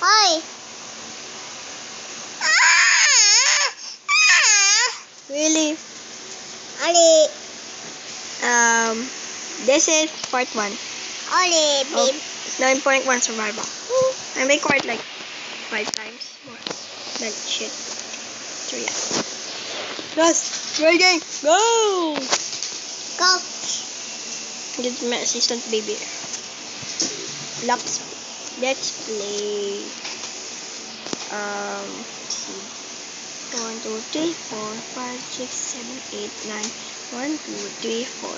Hi. Really? Ali. This is part 1 Ali, of babe. 9.1 survival. I make quite like 5 times more. Like shit. 3. Yes, ready, go! Go. Get my assistant baby. Let's play. Let's see. 1, 2, 3, 4, 5, 6, 7, 8, 9. 1, 2, 3, 4,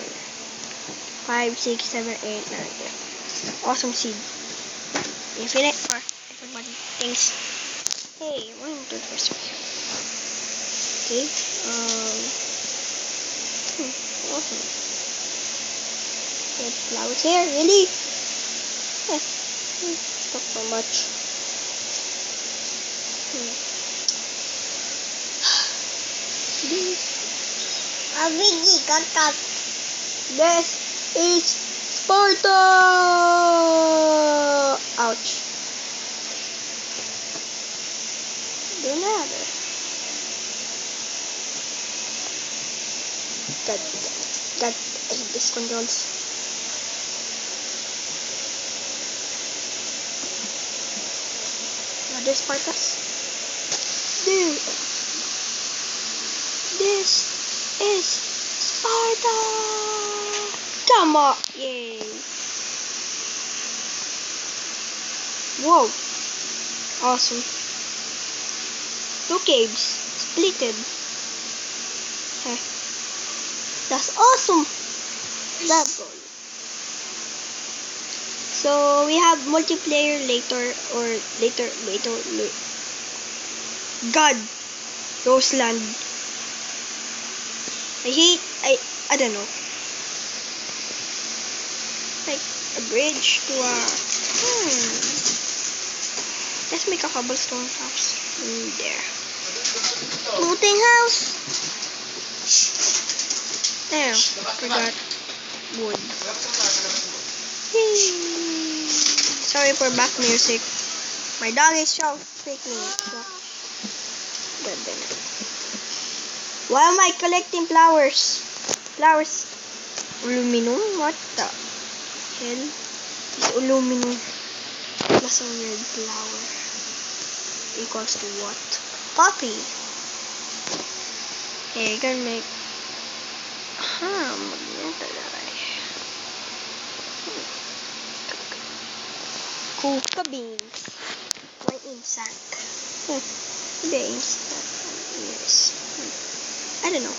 5, 6, 7, 8, 9. Yeah. Awesome seed. Infinite or everybody thinks. Hey, 1, 2, 3, 4. Okay. Awesome. Get flowers here, really? Not so much. Abigi, kakak. This is Sparta! Ouch. Don't matter. God, I hate these controls. Other Spartas. Dude. This is Sparta! Come on! Yay! Whoa! Awesome. 2 caves. Splitted. Huh. That's awesome! That's all. So we have multiplayer later. God! Roseland. I don't know. Like a bridge to a let's make a cobblestone house in there. Looting house. There, forgot wood. Sorry for back music. My dog is so freaking. Why am I collecting flowers? Flowers. Aluminum? What the hell is aluminum plus a weird flower equals to what? Coffee. Okay, you can make coca beans. Why instant? Maybe instant. Yes. I don't know.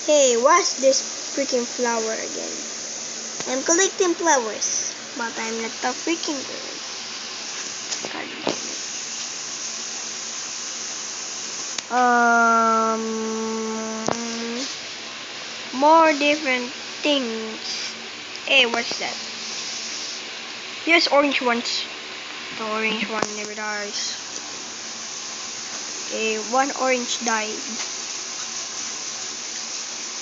Hey, what's this freaking flower again? I'm collecting flowers, but I'm not a freaking girl. God damn it. More different things. Hey, what's that? Yes, orange ones. The orange one never dies. Okay, 1 orange died.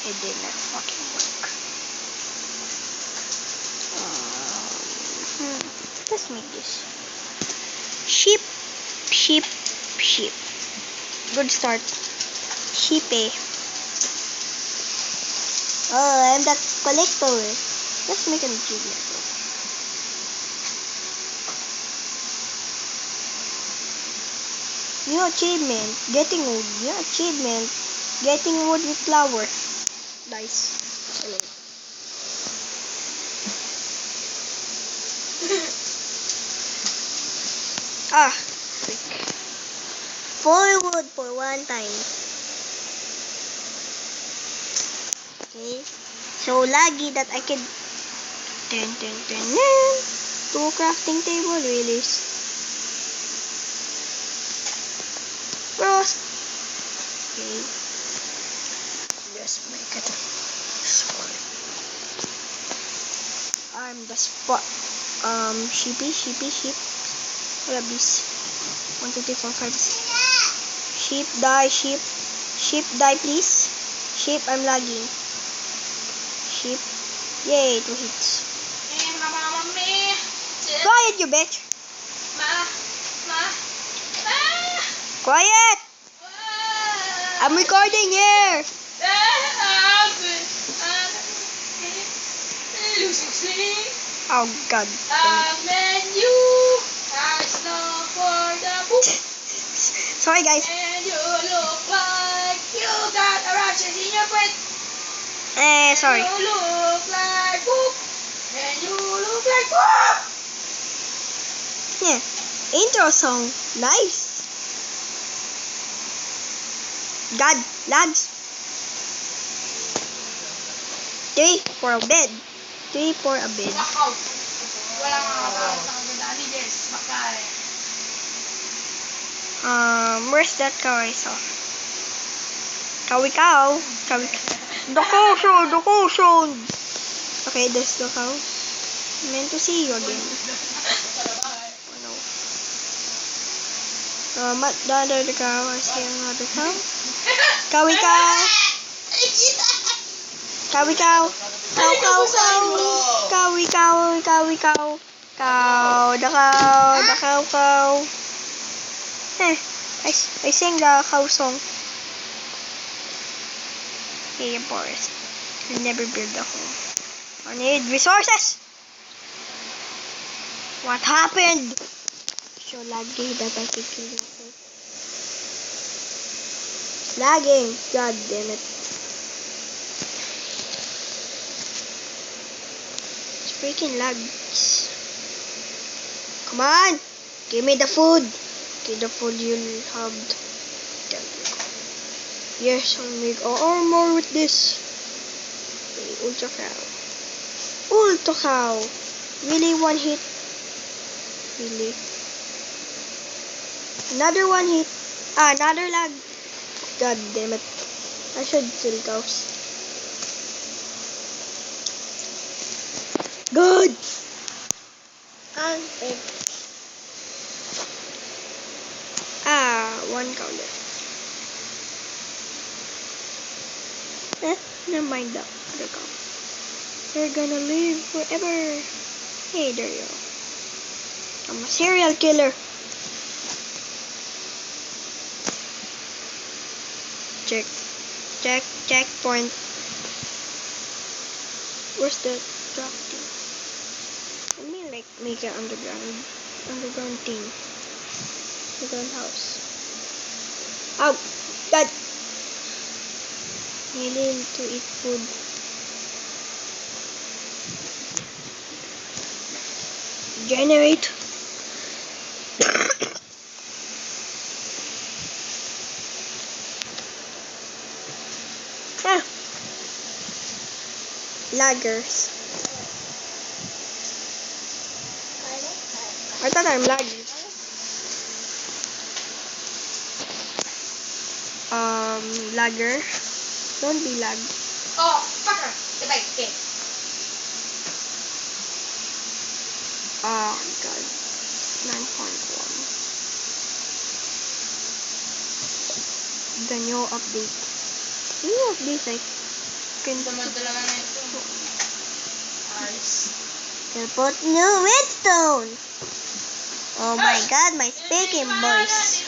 It did not fucking work. Let's make this. Sheep. Good start. Sheepy. Oh, I'm the collector. Let's make an achievement. New achievement. Getting wood. New achievement. Getting wood with flower. Nice. Frick. 4 wood for 1 time. Okay. So laggy that I can 2 crafting table release. Frost. Okay. Just make it. Sorry. I'm the spot. Sheep. All of these. 1, 2, 3, 4, 5. Sheep die, please. Sheep, I'm lagging. Sheep. Yay, 2 hits. Quiet, you bitch. Quiet. I'm recording here. Oh God. Menu has no for the book. Sorry guys. And you look like you got a rashes in your breath. Sorry. You look like poop. And you look like poop. Yeah. Intro song. Nice. God, lags. 3 for a bed. 3 for a bed. Wow. Walang makakatawa sa kagandaan ni Jess. Bakay. Where's that cow I saw? Cowy cow. Cowy cow. The cow sound. The cow sound. Okay, there's the cow. Meant to see you again. Oh no. The other cow. I see another cow. Cowy cow. Cowy cow. Cow, cow, cow. Cowy cow. Cowy cow. Cow. The cow. The cow, cow. I sing the cow song. Hey, Boris. I'll never build a home. I need resources. What happened? So laggy that I could kill myself. It's lagging. God damn it. It's freaking lags. Come on. Give me the food. Okay, the food you'll have. There you go. Yes, I'll make armor with this. Okay, ultra cow. Ultra cow. Really one hit. Really. Another one hit. Another lag. God damn it. I should kill cows. Good. One cow left. Never mind the other cow. They're gonna live forever. Hey, there you go. I'm a serial killer. Checkpoint. Where's the drop thing? Let me make an underground thing. Underground house. Oh, God. Needing to eat food. Generate. Laggers. I thought I'm lagging. Lagger. Don't be lag. Oh, fucker. Goodbye. Okay. Oh God. 9.1. The new update. New update like Dala-dala na ito. Ayos. We'll put new redstone. Oh my God, my speaking voice.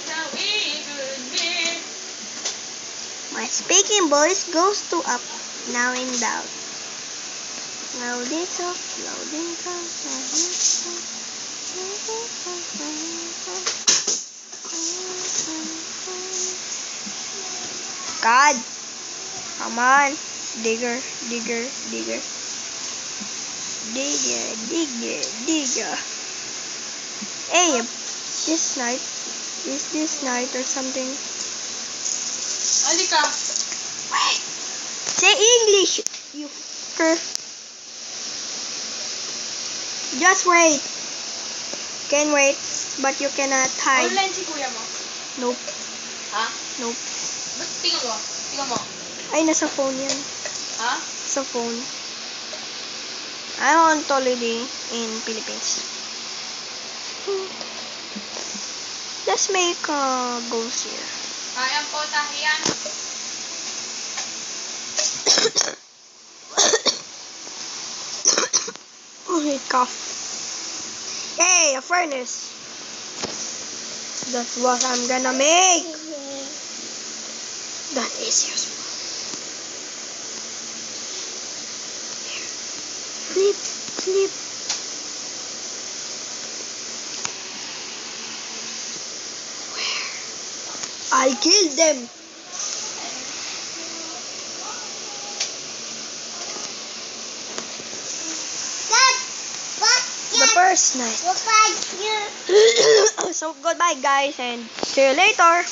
My speaking voice goes to up, now in down. Louding up, louding up, louding up. God, come on, digger. Hey, is this night or something? Halika. Wait, say English, you fucker. Just wait. Can wait, but you cannot hide. Online si kuya mo? Nope. Ha? Nope. Ba't tingnan mo? Tingnan mo. Ay, nasa phone yan. Ha? Sa phone. I'm on holiday in Philippines. Let's make goals here. Ayan po, tahiyan. Oh, I cough. Hey, a furnace. That's what I'm gonna make. That is useful. Here. Flip, flip. Where? I killed them. Dad, what? The first night. Goodbye, you. So goodbye guys and see you later.